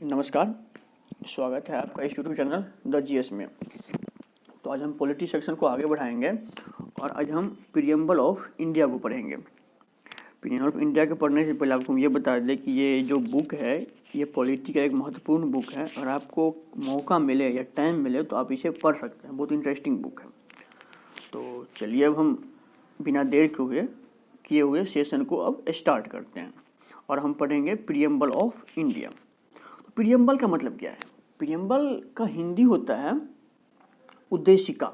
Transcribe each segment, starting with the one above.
नमस्कार, स्वागत है आपका इस यूट्यूब चैनल द जीएस में। तो आज हम पॉलिटी सेक्शन को आगे बढ़ाएंगे और आज हम प्रीएम्बल ऑफ इंडिया को पढ़ेंगे। प्रीएम्बल ऑफ इंडिया के पढ़ने से पहले आपको हम ये बता दें कि ये जो बुक है ये पॉलिटी का एक महत्वपूर्ण बुक है और आपको मौका मिले या टाइम मिले तो आप इसे पढ़ सकते हैं। बहुत इंटरेस्टिंग बुक है। तो चलिए अब हम बिना देर किए हुए सेशन को अब स्टार्ट करते हैं और हम पढ़ेंगे प्रीएम्बल ऑफ इंडिया। प्रीएम्बल का मतलब क्या है? प्रीएम्बल का हिंदी होता है उद्देशिका।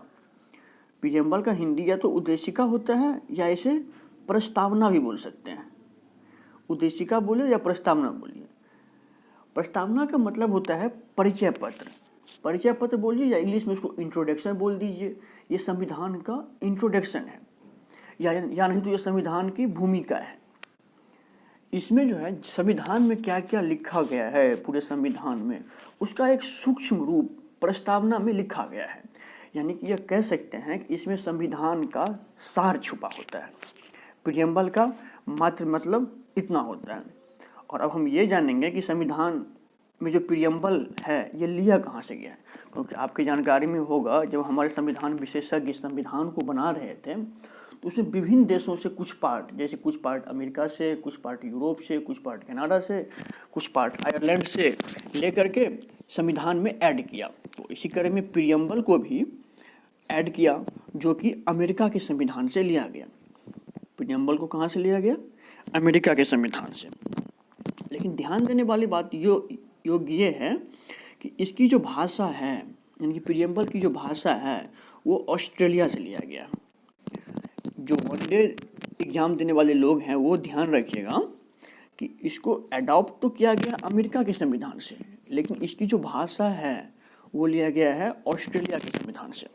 प्रीएम्बल का हिंदी या तो उद्देशिका होता है या इसे प्रस्तावना भी बोल सकते हैं। उद्देशिका बोले या प्रस्तावना बोलिए। प्रस्तावना का मतलब होता है परिचय पत्र। परिचय पत्र बोलिए या इंग्लिश में उसको इंट्रोडक्शन बोल दीजिए। ये संविधान का इंट्रोडक्शन है या नहीं तो ये संविधान की भूमिका है। इसमें जो है संविधान में क्या क्या लिखा गया है, पूरे संविधान में उसका एक सूक्ष्म रूप प्रस्तावना में लिखा गया है। यानी कि यह कह सकते हैं कि इसमें संविधान का सार छुपा होता है। प्रीएम्बल का मात्र मतलब इतना होता है। और अब हम ये जानेंगे कि संविधान में जो प्रीएम्बल है ये लिया कहाँ से गया है। क्योंकि आपकी जानकारी में होगा जब हमारे संविधान विशेषज्ञ संविधान को बना रहे थे तो उसमें विभिन्न देशों से कुछ पार्ट, जैसे कुछ पार्ट अमेरिका से, कुछ पार्ट यूरोप से, कुछ पार्ट कनाडा से, कुछ पार्ट आयरलैंड से लेकर के संविधान में ऐड किया। तो इसी तरह में प्रीएम्बल को भी ऐड किया जो कि अमेरिका के संविधान से लिया गया। प्रीएम्बल को कहाँ से लिया गया? अमेरिका के संविधान से। लेकिन ध्यान देने वाली बात योग्य ये है कि इसकी जो भाषा है, यानी कि प्रीएम्बल की जो भाषा है वो ऑस्ट्रेलिया से लिया गया। जो वनडे एग्जाम देने वाले लोग हैं वो ध्यान रखिएगा कि इसको अडॉप्ट तो किया गया अमेरिका के संविधान से, लेकिन इसकी जो भाषा है वो लिया गया है ऑस्ट्रेलिया के संविधान से।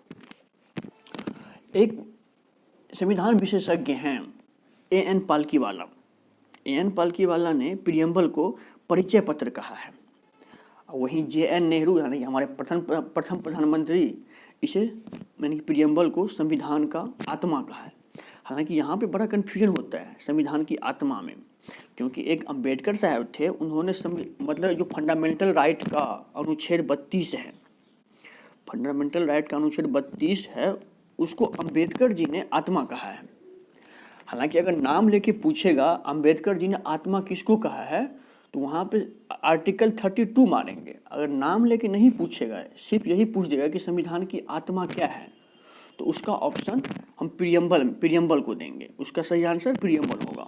एक संविधान विशेषज्ञ हैं ए.एन. पालकीवाला। ए.एन. पालकीवाला ने प्रीएम्बल को परिचय पत्र कहा है। वहीं जे.एन. नेहरू यानी हमारे प्रथम प्रधानमंत्री इसे यानी प्रीएम्बल को संविधान का आत्मा कहा है। हालांकि यहाँ पे बड़ा कन्फ्यूजन होता है संविधान की आत्मा में, क्योंकि एक अंबेडकर साहब थे, उन्होंने मतलब जो फंडामेंटल राइट का अनुच्छेद 32 है, फंडामेंटल राइट का अनुच्छेद 32 है, उसको अंबेडकर जी ने आत्मा कहा है। हालांकि अगर नाम लेके पूछेगा अंबेडकर जी ने आत्मा किसको कहा है तो वहाँ पे आर्टिकल 32 मारेंगे। अगर नाम लेके नहीं पूछेगा, सिर्फ यही पूछ देगा कि संविधान की आत्मा क्या है, तो उसका ऑप्शन हम प्रीएम्बल को देंगे। उसका सही आंसर प्रीएम्बल होगा।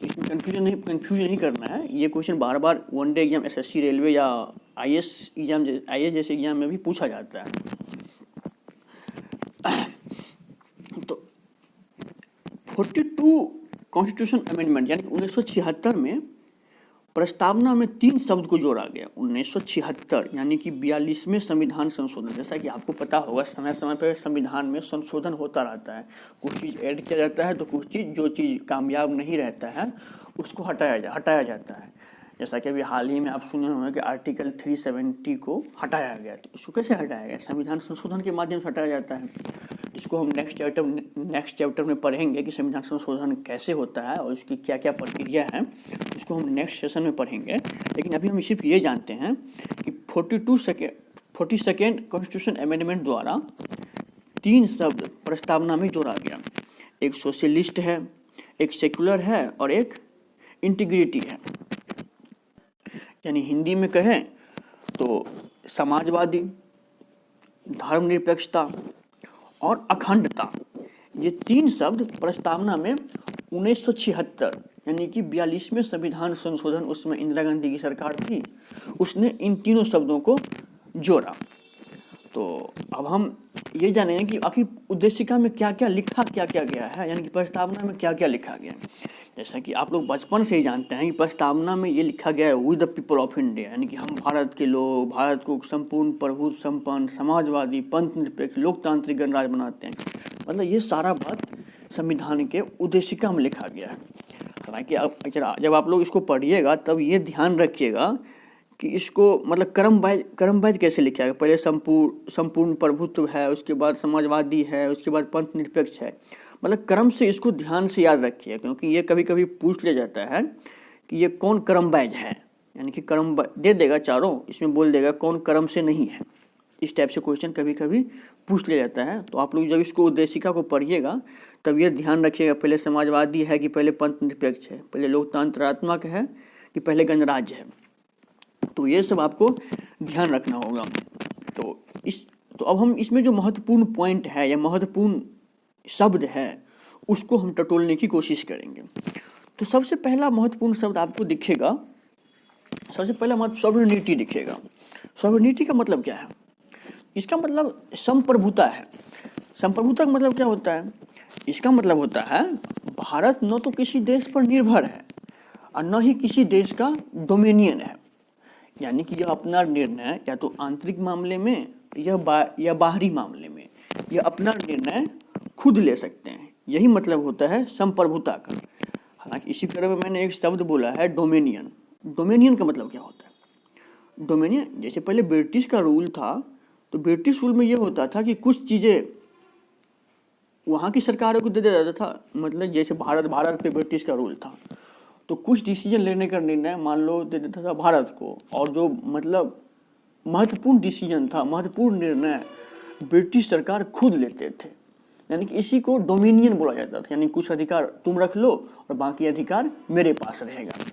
इसमें कन्फ्यूजन नहीं करना है। ये क्वेश्चन बार बार वनडे एग्जाम, एसएससी, रेलवे या आईएएस जैसे एग्जाम में भी पूछा जाता है। तो 42 कॉन्स्टिट्यूशन अमेंडमेंट यानी 1976 में प्रस्तावना में 3 शब्द को जोड़ा गया। 1976 यानी कि 42वें संविधान संशोधन। जैसा कि आपको पता होगा समय समय पर संविधान में संशोधन होता रहता है। कुछ चीज़ ऐड किया जाता है तो कुछ चीज़ जो चीज़ कामयाब नहीं रहता है उसको हटाया जाता है। जैसा कि अभी हाल ही में आप सुने होंगे कि आर्टिकल 370 को हटाया गया। तो इसको कैसे हटाया गया? संविधान संशोधन के माध्यम से हटाया जाता है। इसको हम नेक्स्ट चैप्टर में पढ़ेंगे कि संविधान संशोधन कैसे होता है और उसकी क्या क्या प्रक्रिया है, उसको हम नेक्स्ट सेशन में पढ़ेंगे। लेकिन अभी हम सिर्फ ये जानते हैं कि 42nd कॉन्स्टिट्यूशन अमेंडमेंट द्वारा 3 शब्द प्रस्तावना में जोड़ा गया। एक सोशलिस्ट है, एक सेकुलर है और एक इंटीग्रिटी है। यानी हिंदी में कहें तो समाजवादी, धर्मनिरपेक्षता और अखंडता, ये 3 शब्द प्रस्तावना में 1976 यानी कि 42वें संविधान संशोधन, उसमें इंदिरा गांधी की सरकार थी, उसने इन तीनों शब्दों को जोड़ा। तो अब हम ये जानेंगे कि आखिर उद्देशिका में क्या क्या गया है, यानी कि प्रस्तावना में क्या क्या लिखा गया है। जैसा कि आप लोग बचपन से ही जानते हैं कि प्रस्तावना में ये लिखा गया है with the people of India, यानी कि हम भारत के लोग भारत को संपूर्ण प्रभुत्व संपन्न समाजवादी पंथ निरपेक्ष लोकतांत्रिक गणराज्य बनाते हैं। मतलब ये सारा बात संविधान के उद्देशिका में लिखा गया है। हालांकि जब आप लोग इसको पढ़िएगा तब ये ध्यान रखिएगा कि इसको मतलब क्रम वाइज कैसे लिखा गया। पहले संपूर्ण प्रभुत्व है, उसके बाद समाजवादी है, उसके बाद पंथ निरपेक्ष है। मतलब क्रम से इसको ध्यान से याद रखिए, क्योंकि ये कभी कभी पूछ लिया जाता है कि ये कौन क्रम वाइज है, यानी कि कर्म दे देगा चारों, इसमें बोल देगा कौन कर्म से नहीं है। इस टाइप से क्वेश्चन कभी कभी पूछ लिया जाता है। तो आप लोग जब इसको उद्देशिका को पढ़िएगा तब ये ध्यान रखिएगा, पहले समाजवादी है कि पहले पंथ निरपेक्ष है, पहले लोकतंत्रात्मक है कि पहले गणराज्य है। तो ये सब आपको ध्यान रखना होगा। तो अब हम इसमें जो महत्वपूर्ण पॉइंट है या महत्वपूर्ण शब्द है उसको हम टटोलने की कोशिश करेंगे। तो सबसे पहला महत्वपूर्ण शब्द आपको दिखेगा, सबसे पहला मतलब सॉवरेनिटी दिखेगा। सॉवरेनिटी का मतलब क्या है? इसका मतलब संप्रभुता है। संप्रभुता का मतलब क्या होता है? इसका मतलब होता है भारत न तो किसी देश पर निर्भर है और न ही किसी देश का डोमिनियन है। यानी कि यह अपना निर्णय या तो आंतरिक मामले में या बाहरी मामले में यह अपना निर्णय खुद ले सकते हैं। यही मतलब होता है संप्रभुता का। हालांकि इसी तरह में मैंने एक शब्द बोला है डोमिनियन। डोमिनियन का मतलब क्या होता है? डोमिनियन, जैसे पहले ब्रिटिश का रूल था तो ब्रिटिश रूल में यह होता था कि कुछ चीज़ें वहाँ की सरकारों को दे दिया जाता था। मतलब जैसे भारत पे ब्रिटिश का रूल था तो कुछ डिसीजन लेने का निर्णय मान लो दे देता था भारत को, और जो मतलब महत्वपूर्ण डिसीजन था, महत्वपूर्ण निर्णय ब्रिटिश सरकार खुद लेते थे। यानी कि इसी को डोमिनियन बोला जाता था। यानी कुछ अधिकार तुम रख लो और बाकी अधिकार मेरे पास रहेगा।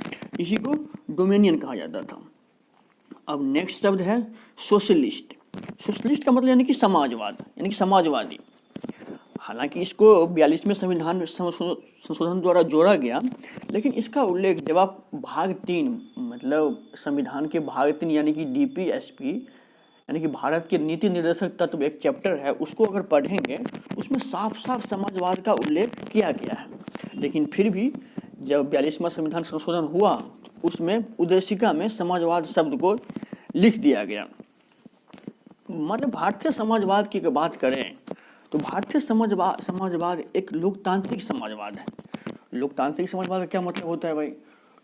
इसी को डोमिनियन कहा जाता था। अब नेक्स्ट शब्द है सोशलिस्ट। सोशलिस्ट का मतलब यानी कि समाजवाद, यानी कि समाजवादी। हालांकि इसको 42वें संविधान संशोधन द्वारा जोड़ा गया, लेकिन इसका उल्लेख जब आप भाग 3 मतलब संविधान के भाग 3 यानी कि DPSP यानी कि भारत के नीति निर्देशक तत्व एक चैप्टर है, उसको अगर पढ़ेंगे उसमें साफ साफ समाजवाद का उल्लेख किया गया है। लेकिन फिर भी जब 42वां संविधान संशोधन हुआ उसमें उद्देशिका में समाजवाद शब्द को लिख दिया गया। मतलब भारतीय समाजवाद की बात करें तो भारतीय समाजवाद एक लोकतांत्रिक समाजवाद है। लोकतांत्रिक समाजवाद का क्या मतलब होता है भाई?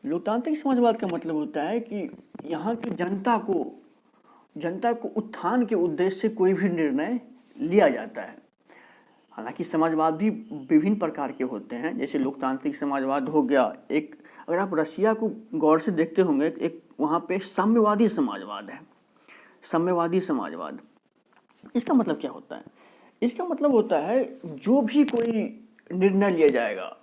लोकतांत्रिक समाजवाद का मतलब होता है कि यहाँ की जनता को उत्थान के उद्देश्य से कोई भी निर्णय लिया जाता है। हालांकि समाजवाद भी विभिन्न प्रकार के होते हैं। जैसे लोकतांत्रिक समाजवाद हो गया, एक अगर आप रशिया को गौर से देखते होंगे एक वहाँ पे साम्यवादी समाजवाद है। साम्यवादी समाजवाद, इसका मतलब क्या होता है? इसका मतलब होता है जो भी कोई निर्णय लिया जाएगा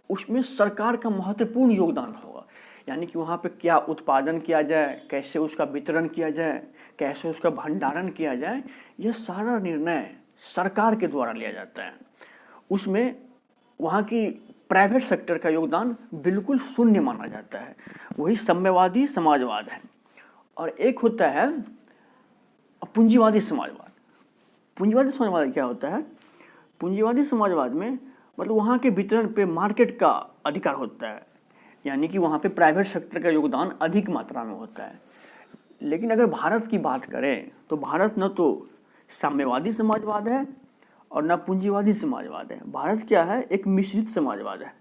उसमें सरकार का महत्वपूर्ण योगदान होगा। यानी कि वहाँ पे क्या उत्पादन किया जाए, कैसे उसका वितरण किया जाए, कैसे उसका भंडारण किया जाए, यह सारा निर्णय सरकार के द्वारा लिया जाता है। उसमें वहाँ की प्राइवेट सेक्टर का योगदान बिल्कुल शून्य माना जाता है। वही साम्यवादी समाजवाद है। और एक होता है पूंजीवादी समाजवाद। पूंजीवादी समाजवाद क्या होता है? पूंजीवादी समाजवाद में मतलब वहाँ के वितरण पे मार्केट का अधिकार होता है। यानी कि वहाँ पे प्राइवेट सेक्टर का योगदान अधिक मात्रा में होता है। लेकिन अगर भारत की बात करें तो भारत न तो साम्यवादी समाजवाद है और न पूंजीवादी समाजवाद है। भारत क्या है? एक मिश्रित समाजवाद है।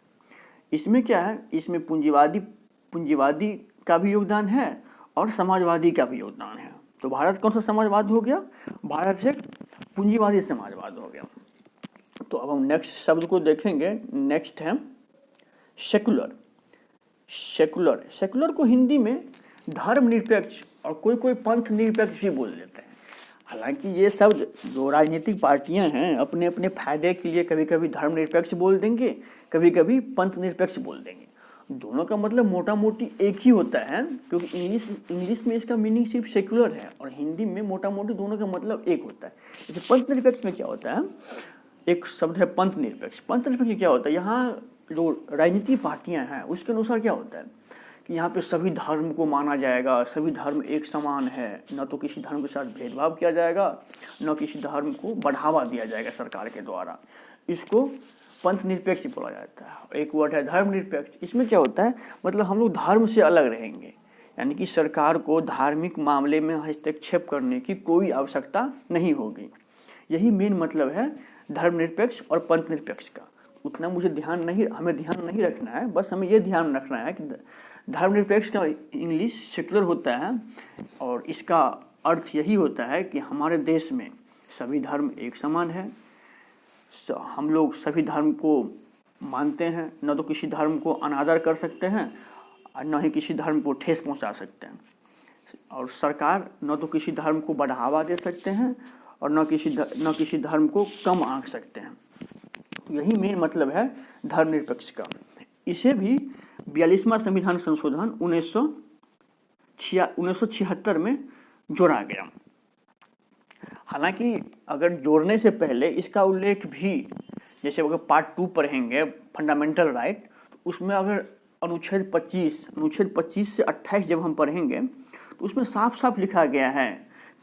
इसमें क्या है? इसमें पूंजीवादी का भी योगदान है और समाजवादी का भी योगदान है। तो भारत कौन सा समाजवाद हो गया? भारत एक पूंजीवादी समाजवाद हो गया। तो अब हम नेक्स्ट शब्द को देखेंगे। नेक्स्ट है सेकुलर। सेकुलर को हिंदी में धर्मनिरपेक्ष और कोई पंथ निरपेक्ष भी बोल देते हैं। हालांकि ये शब्द जो राजनीतिक पार्टियां हैं अपने अपने फायदे के लिए कभी कभी धर्मनिरपेक्ष बोल देंगे, कभी कभी पंथ निरपेक्ष बोल देंगे। दोनों का मतलब मोटा मोटी एक ही होता है, क्योंकि इंग्लिश में इसका मीनिंग सिर्फ सेकुलर है और हिंदी में मोटा मोटी दोनों का मतलब एक होता है। जैसे पंथ निरपेक्ष में क्या होता है? एक शब्द है पंथ निरपेक्ष। पंथ निरपेक्ष क्या होता है? यहाँ जो राजनीतिक पार्टियां हैं उसके अनुसार क्या होता है कि यहाँ पे सभी धर्म को माना जाएगा, सभी धर्म एक समान है, न तो किसी धर्म के साथ भेदभाव किया जाएगा, न किसी धर्म को बढ़ावा दिया जाएगा सरकार के द्वारा। इसको पंथ निरपेक्ष बोला जाता है। एक वर्ड है धर्म निरपेक्ष। इसमें क्या होता है? मतलब हम लोग धर्म से अलग रहेंगे, यानी कि सरकार को धार्मिक मामले में हस्तक्षेप करने की कोई आवश्यकता नहीं होगी। यही मेन मतलब है धर्मनिरपेक्ष और पंथ निरपेक्ष का। उतना हमें ध्यान नहीं रखना है, बस हमें ये ध्यान रखना है कि धर्मनिरपेक्ष का इंग्लिश सेकुलर होता है और इसका अर्थ यही होता है कि हमारे देश में सभी धर्म एक समान है। हम लोग सभी धर्म को मानते हैं, न तो किसी धर्म को अनादर कर सकते हैं और न ही किसी धर्म को ठेस पहुंचा सकते हैं। और सरकार न तो किसी धर्म को बढ़ावा दे सकते हैं और न किसी धर्म को कम आंक सकते हैं। यही मेन मतलब है धर्मनिरपेक्ष का। इसे भी 42वां संविधान संशोधन 1976 में जोड़ा गया। हालांकि अगर जोड़ने से पहले इसका उल्लेख भी, जैसे अगर पार्ट 2 पढ़ेंगे फंडामेंटल राइट, तो उसमें अगर अनुच्छेद 25 से 28 जब हम पढ़ेंगे तो उसमें साफ साफ लिखा गया है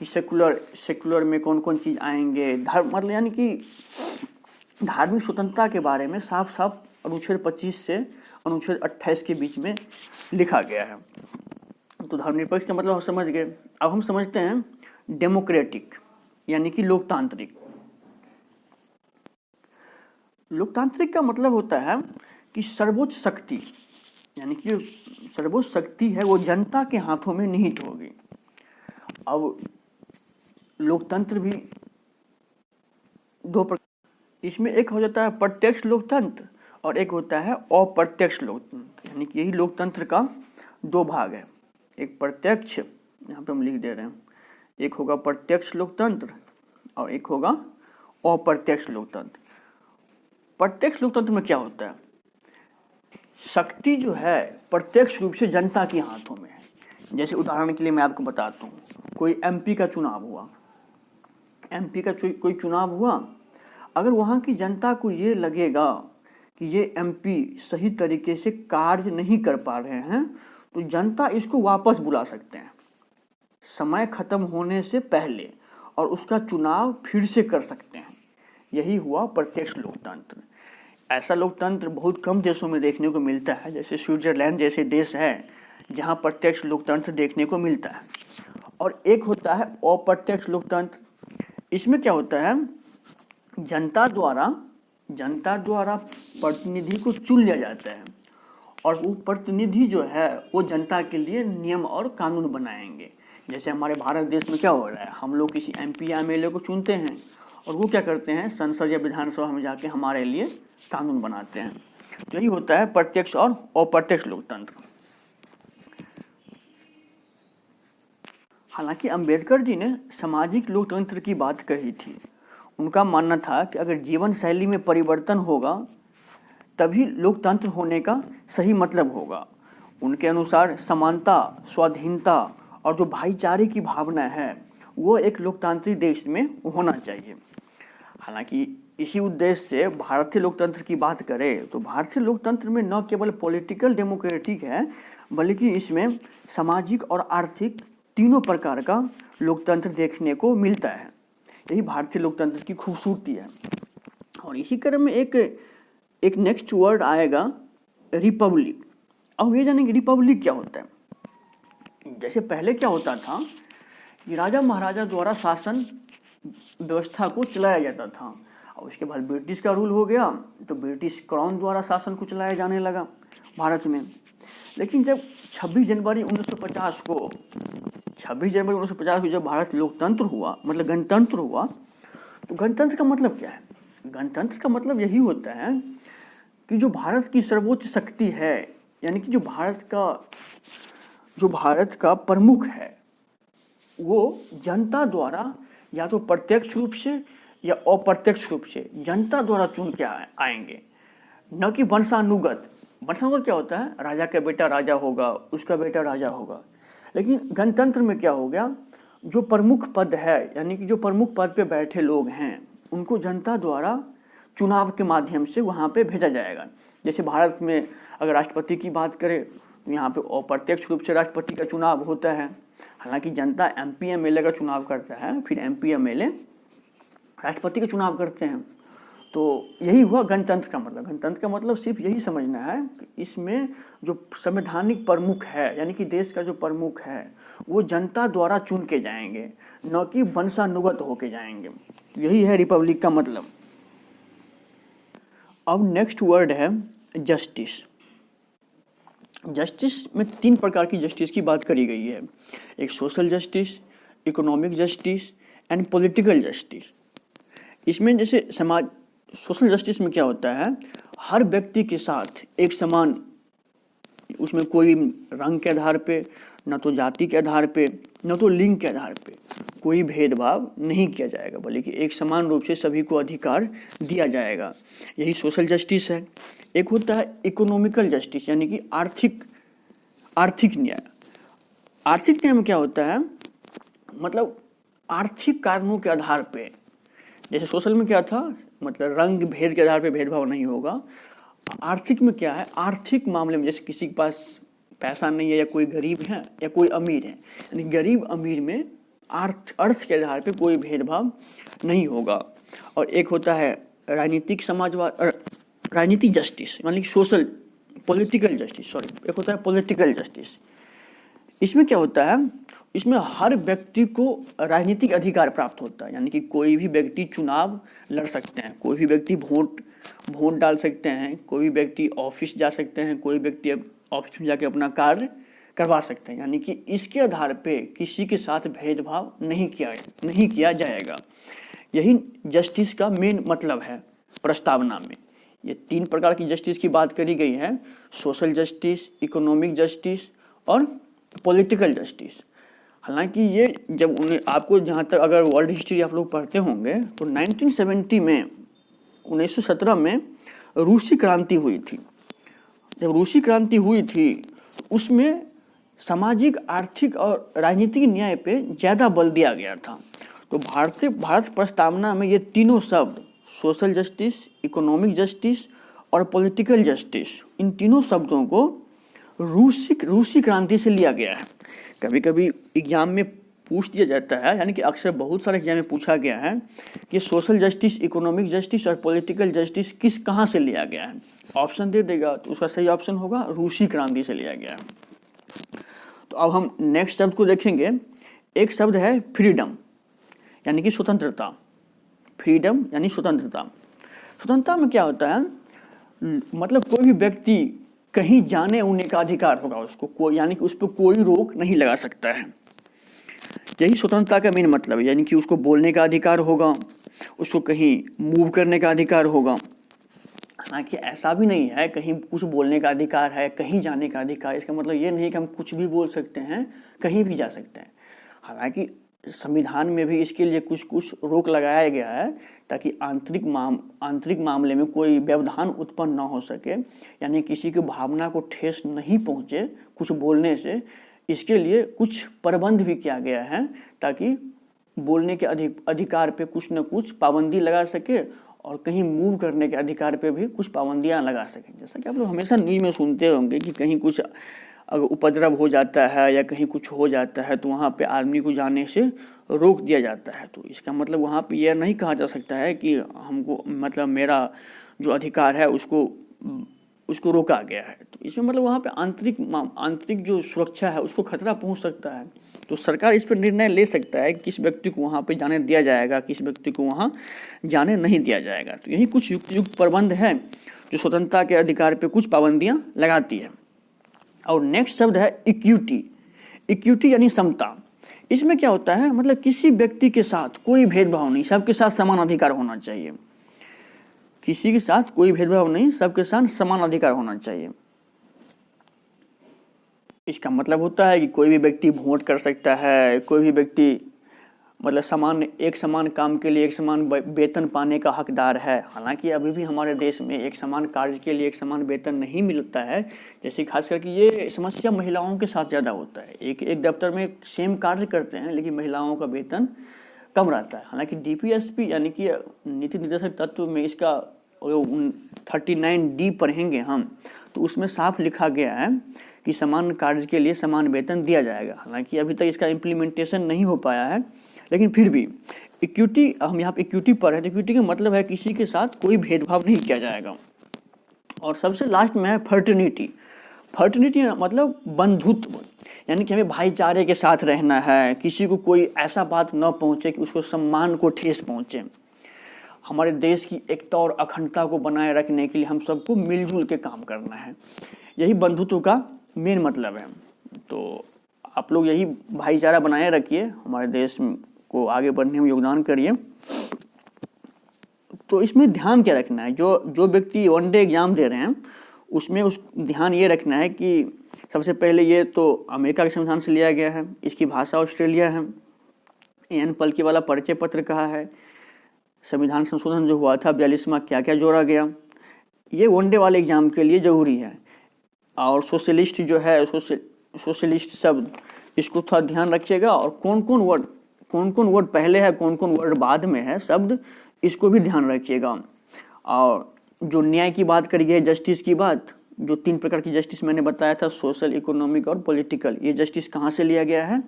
कि सेकुलर में कौन कौन चीज़ आएंगे, धर्म मतलब यानी कि धार्मिक स्वतंत्रता के बारे में साफ साफ अनुच्छेद 25 से अनुच्छेद 28 के बीच में लिखा गया है। तो धर्मनिरपेक्ष का मतलब हम समझ गए। अब हम समझते हैं डेमोक्रेटिक यानी कि लोकतांत्रिक। लोकतांत्रिक का मतलब होता है कि सर्वोच्च शक्ति, यानी कि जो सर्वोच्च शक्ति है वो जनता के हाथों में निहित होगी। अब लोकतंत्र भी दो प्रकार, इसमें एक हो जाता है प्रत्यक्ष लोकतंत्र और एक होता है अप्रत्यक्ष लोकतंत्र। यानी कि यही लोकतंत्र का दो भाग है, एक प्रत्यक्ष, यहाँ पे हम लिख दे रहे हैं, एक होगा प्रत्यक्ष लोकतंत्र और एक होगा अप्रत्यक्ष लोकतंत्र। प्रत्यक्ष लोकतंत्र में क्या होता है, शक्ति जो है प्रत्यक्ष रूप से जनता के हाथों में है। जैसे उदाहरण के लिए मैं आपको बताता हूँ, कोई एमपी का चुनाव हुआ, कोई चुनाव हुआ, अगर वहाँ की जनता को ये लगेगा कि ये एमपी सही तरीके से कार्य नहीं कर पा रहे हैं तो जनता इसको वापस बुला सकते हैं समय खत्म होने से पहले और उसका चुनाव फिर से कर सकते हैं। यही हुआ प्रत्यक्ष लोकतंत्र। ऐसा लोकतंत्र बहुत कम देशों में देखने को मिलता है, जैसे स्विट्जरलैंड जैसे देश है जहाँ प्रत्यक्ष लोकतंत्र देखने को मिलता है। और एक होता है अप्रत्यक्ष लोकतंत्र। इसमें क्या होता है, जनता द्वारा प्रतिनिधि को चुन लिया जाता है और वो प्रतिनिधि जो है वो जनता के लिए नियम और कानून बनाएंगे। जैसे हमारे भारत देश में क्या हो रहा है, हम लोग किसी एमपी या एमएलए को चुनते हैं और वो क्या करते हैं, संसद या विधानसभा में जाके हमारे लिए कानून बनाते हैं। तो यही होता है प्रत्यक्ष और अप्रत्यक्ष लोकतंत्र। हालांकि अंबेडकर जी ने सामाजिक लोकतंत्र की बात कही थी। उनका मानना था कि अगर जीवन शैली में परिवर्तन होगा तभी लोकतंत्र होने का सही मतलब होगा। उनके अनुसार समानता, स्वाधीनता और जो भाईचारे की भावना है वो एक लोकतांत्रिक देश में होना चाहिए। हालांकि इसी उद्देश्य से भारतीय लोकतंत्र की बात करें तो भारतीय लोकतंत्र में न केवल पॉलिटिकल डेमोक्रेटिक है बल्कि इसमें सामाजिक और आर्थिक तीनों प्रकार का लोकतंत्र देखने को मिलता है। यही भारतीय लोकतंत्र की खूबसूरती है। और इसी क्रम में एक नेक्स्ट वर्ड आएगा रिपब्लिक। अब ये जानेंगे रिपब्लिक क्या होता है। जैसे पहले क्या होता था कि राजा महाराजा द्वारा शासन व्यवस्था को चलाया जाता था और उसके बाद ब्रिटिश का रूल हो गया तो ब्रिटिश क्राउन द्वारा शासन को चलाया जाने लगा भारत में। लेकिन जब 26 जनवरी 1950 को जब भारत लोकतंत्र हुआ, मतलब गणतंत्र हुआ, तो गणतंत्र का मतलब क्या है? गणतंत्र का मतलब यही होता है कि जो भारत की सर्वोच्च शक्ति है, यानी कि जो भारत का प्रमुख है, वो जनता द्वारा या तो प्रत्यक्ष रूप से या अप्रत्यक्ष रूप से जनता द्वारा चुन के आएंगे, न कि वंशानुगत। वंशानुगत क्या होता है, राजा का बेटा राजा होगा, उसका बेटा राजा होगा। लेकिन गणतंत्र में क्या हो गया, जो प्रमुख पद है, यानी कि जो प्रमुख पद पे बैठे लोग हैं उनको जनता द्वारा चुनाव के माध्यम से वहाँ पे भेजा जाएगा। जैसे भारत में अगर राष्ट्रपति की बात करें तो यहाँ पे अप्रत्यक्ष रूप से राष्ट्रपति का चुनाव होता है। हालांकि जनता एमपी एमएलए का चुनाव करता है, फिर एमपी एमएलए राष्ट्रपति का चुनाव करते हैं। तो यही हुआ गणतंत्र का मतलब। गणतंत्र का मतलब सिर्फ यही समझना है कि इसमें जो संवैधानिक प्रमुख है, यानी कि देश का जो प्रमुख है, वो जनता द्वारा चुन के जाएंगे, न कि वंशानुगत होके जाएंगे। तो यही है रिपब्लिक का मतलब। अब नेक्स्ट वर्ड है जस्टिस। जस्टिस में 3 प्रकार की जस्टिस की बात करी गई है, एक social justice, economic justice and political justice. इसमें जैसे सोशल जस्टिस में क्या होता है, हर व्यक्ति के साथ एक समान उसमें कोई रंग के आधार पे, न तो जाति के आधार पे, न तो लिंग के आधार पे कोई भेदभाव नहीं किया जाएगा, बल्कि एक समान रूप से सभी को अधिकार दिया जाएगा। यही सोशल जस्टिस है। एक होता है इकोनॉमिकल जस्टिस, यानी कि आर्थिक न्याय। आर्थिक न्याय में क्या होता है, मतलब आर्थिक कारणों के आधार पे, जैसे सोशल में क्या था, मतलब रंग भेद के आधार पे भेदभाव नहीं होगा। आर्थिक में क्या है, आर्थिक मामले में जैसे किसी के पास पैसा नहीं है, या कोई गरीब है या कोई अमीर है, यानी गरीब अमीर में अर्थ के आधार पे कोई भेदभाव नहीं होगा। और एक होता है राजनीतिक जस्टिस, यानी कि सोशल पॉलिटिकल जस्टिस, एक होता है पॉलिटिकल जस्टिस। इसमें क्या होता है, इसमें हर व्यक्ति को राजनीतिक अधिकार प्राप्त होता है, यानी कि कोई भी व्यक्ति चुनाव लड़ सकते हैं, कोई भी व्यक्ति वोट डाल सकते हैं, कोई भी व्यक्ति ऑफिस जा सकते हैं, कोई व्यक्ति ऑफिस में जाके अपना कार्य करवा सकते हैं। यानी कि इसके आधार पे किसी के साथ भेदभाव नहीं किया जाएगा। यही जस्टिस का मेन मतलब है प्रस्तावना में। ये 3 प्रकार की जस्टिस की बात करी गई है, सोशल जस्टिस, इकोनॉमिक जस्टिस और पॉलिटिकल जस्टिस। हालांकि ये जब आपको जहाँ तक अगर वर्ल्ड हिस्ट्री आप लोग पढ़ते होंगे तो 1917 में रूसी क्रांति हुई थी। जब रूसी क्रांति हुई थी उसमें सामाजिक, आर्थिक और राजनीतिक न्याय पे ज़्यादा बल दिया गया था। तो भारत प्रस्तावना में ये तीनों शब्द, सोशल जस्टिस, इकोनॉमिक जस्टिस और पॉलिटिकल जस्टिस, इन तीनों शब्दों को रूसी क्रांति से लिया गया है। कभी कभी एग्जाम में पूछ दिया जाता है, यानी कि अक्सर बहुत सारे एग्जाम में पूछा गया है कि सोशल जस्टिस, इकोनॉमिक जस्टिस और पॉलिटिकल जस्टिस कहाँ से लिया गया है। ऑप्शन दे देगा तो उसका सही ऑप्शन होगा रूसी क्रांति से लिया गया है। तो अब हम नेक्स्ट शब्द को देखेंगे। एक शब्द है फ्रीडम, यानी कि स्वतंत्रता। फ्रीडम यानी स्वतंत्रता। स्वतंत्रता में क्या होता है, मतलब कोई भी व्यक्ति कहीं जाने उने का अधिकार होगा उसको, यानी कि उस पर कोई रोक नहीं लगा सकता है। यही स्वतंत्रता का मेन मतलब है, यानी कि उसको बोलने का अधिकार होगा, उसको कहीं मूव करने का अधिकार होगा। हालांकि ऐसा भी नहीं है कहीं कुछ बोलने का अधिकार है, कहीं जाने का अधिकार, इसका मतलब ये नहीं कि हम कुछ भी बोल सकते हैं, कहीं भी जा सकते हैं। हालांकि संविधान में भी इसके लिए कुछ रोक लगाया गया है ताकि आंतरिक मामले में कोई व्यवधान उत्पन्न ना हो सके, यानी किसी की भावना को ठेस नहीं पहुंचे कुछ बोलने से। इसके लिए कुछ प्रबंध भी किया गया है ताकि बोलने के अधिकार पे कुछ न कुछ पाबंदी लगा सके और कहीं मूव करने के अधिकार पे भी कुछ पाबंदियां लगा सकें। जैसा कि आप लोग हमेशा न्यूज़ में सुनते होंगे कि कहीं कुछ अगर उपद्रव हो जाता है या कहीं कुछ हो जाता है तो वहाँ पे आदमी को जाने से रोक दिया जाता है। तो इसका मतलब वहाँ पे यह नहीं कहा जा सकता है कि हमको, मतलब मेरा जो अधिकार है उसको रोका गया है। तो इसमें मतलब वहाँ पे आंतरिक जो सुरक्षा है उसको खतरा पहुँच सकता है। तो सरकार इस पर निर्णय ले सकता है कि किस व्यक्ति को वहाँ पे जाने दिया जाएगा, किस व्यक्ति को वहाँ जाने नहीं दिया जाएगा। तो यही कुछ युक्त प्रबंध है जो स्वतंत्रता के अधिकार पे कुछ पाबंदियाँ लगाती है। और नेक्स्ट शब्द है इक्विटी। इक्विटी यानी समता। इसमें क्या होता है, मतलब किसी व्यक्ति के साथ कोई भेदभाव नहीं, सबके साथ समान अधिकार होना चाहिए। किसी के साथ कोई भेदभाव नहीं, सबके साथ समान अधिकार होना चाहिए। इसका मतलब होता है कि कोई भी व्यक्ति वोट कर सकता है, कोई भी व्यक्ति मतलब एक समान काम के लिए एक समान वेतन पाने का हकदार है। हालांकि अभी भी हमारे देश में एक समान कार्य के लिए एक समान वेतन नहीं मिलता है। जैसे खास करके ये समस्या महिलाओं के साथ ज़्यादा होता है। एक दफ्तर में सेम कार्य करते हैं लेकिन महिलाओं का वेतन कम रहता है। हालांकि DPSP यानी कि नीति निर्देशक तत्व में इसका 39D पढ़ेंगे हम तो उसमें साफ लिखा गया है कि समान कार्य के लिए समान वेतन दिया जाएगा। हालांकि अभी तक इसका इम्प्लीमेंटेशन नहीं हो पाया है, लेकिन फिर भी इक्विटी, हम यहाँ पे इक्विटी पर है तो इक्विटी का मतलब है किसी के साथ कोई भेदभाव नहीं किया जाएगा। और सबसे लास्ट में है फर्टर्निटी। फर्टर्निटी मतलब बंधुत्व, यानी कि हमें भाईचारे के साथ रहना है, किसी को कोई ऐसा बात न पहुँचे कि उसको सम्मान को ठेस पहुँचे। हमारे देश की एकता और अखंडता को बनाए रखने के लिए हम सबको मिलजुल के काम करना है। यही बंधुत्व का मेन मतलब है। तो आप लोग यही भाईचारा बनाए रखिए, हमारे देश को आगे बढ़ने में योगदान करिए। तो इसमें ध्यान क्या रखना है, जो व्यक्ति वनडे एग्जाम दे रहे हैं उसमें उस ध्यान ये रखना है कि सबसे पहले ये तो अमेरिका के संविधान से लिया गया है, इसकी भाषा ऑस्ट्रेलिया है, एन पलकी वाला परिचय पत्र कहा है, संविधान संशोधन जो हुआ था 42वां क्या क्या जोड़ा गया, ये वनडे वाले एग्जाम के लिए ज़रूरी है। और सोशलिस्ट जो है, सोशलिस्ट शब्द, इसको थोड़ा ध्यान रखिएगा, और कौन कौन वर्ड पहले है, कौन कौन वर्ड बाद में है शब्द, इसको भी ध्यान रखिएगा। और जो न्याय की बात करी है, जस्टिस की बात, जो 3 प्रकार की जस्टिस मैंने बताया था, सोशल, इकोनॉमिक और पॉलिटिकल, ये जस्टिस कहाँ से लिया गया है,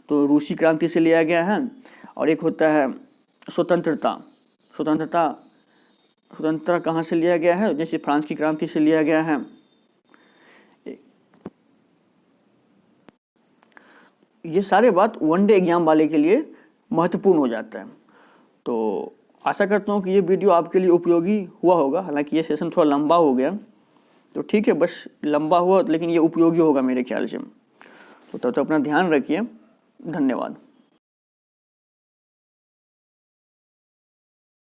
तो रूसी क्रांति से लिया गया है। और एक होता है स्वतंत्रता कहाँ से लिया गया है, जैसे फ्रांस की क्रांति से लिया गया है। ये सारे बात वनडे एग्जाम वाले के लिए महत्वपूर्ण हो जाता है। तो आशा करता हूँ कि ये वीडियो आपके लिए उपयोगी हुआ होगा। हालांकि ये सेशन थोड़ा लंबा हो गया, तो ठीक है, बस लंबा हुआ, लेकिन ये उपयोगी होगा मेरे ख्याल से। तो तब तो अपना ध्यान रखिए। धन्यवाद।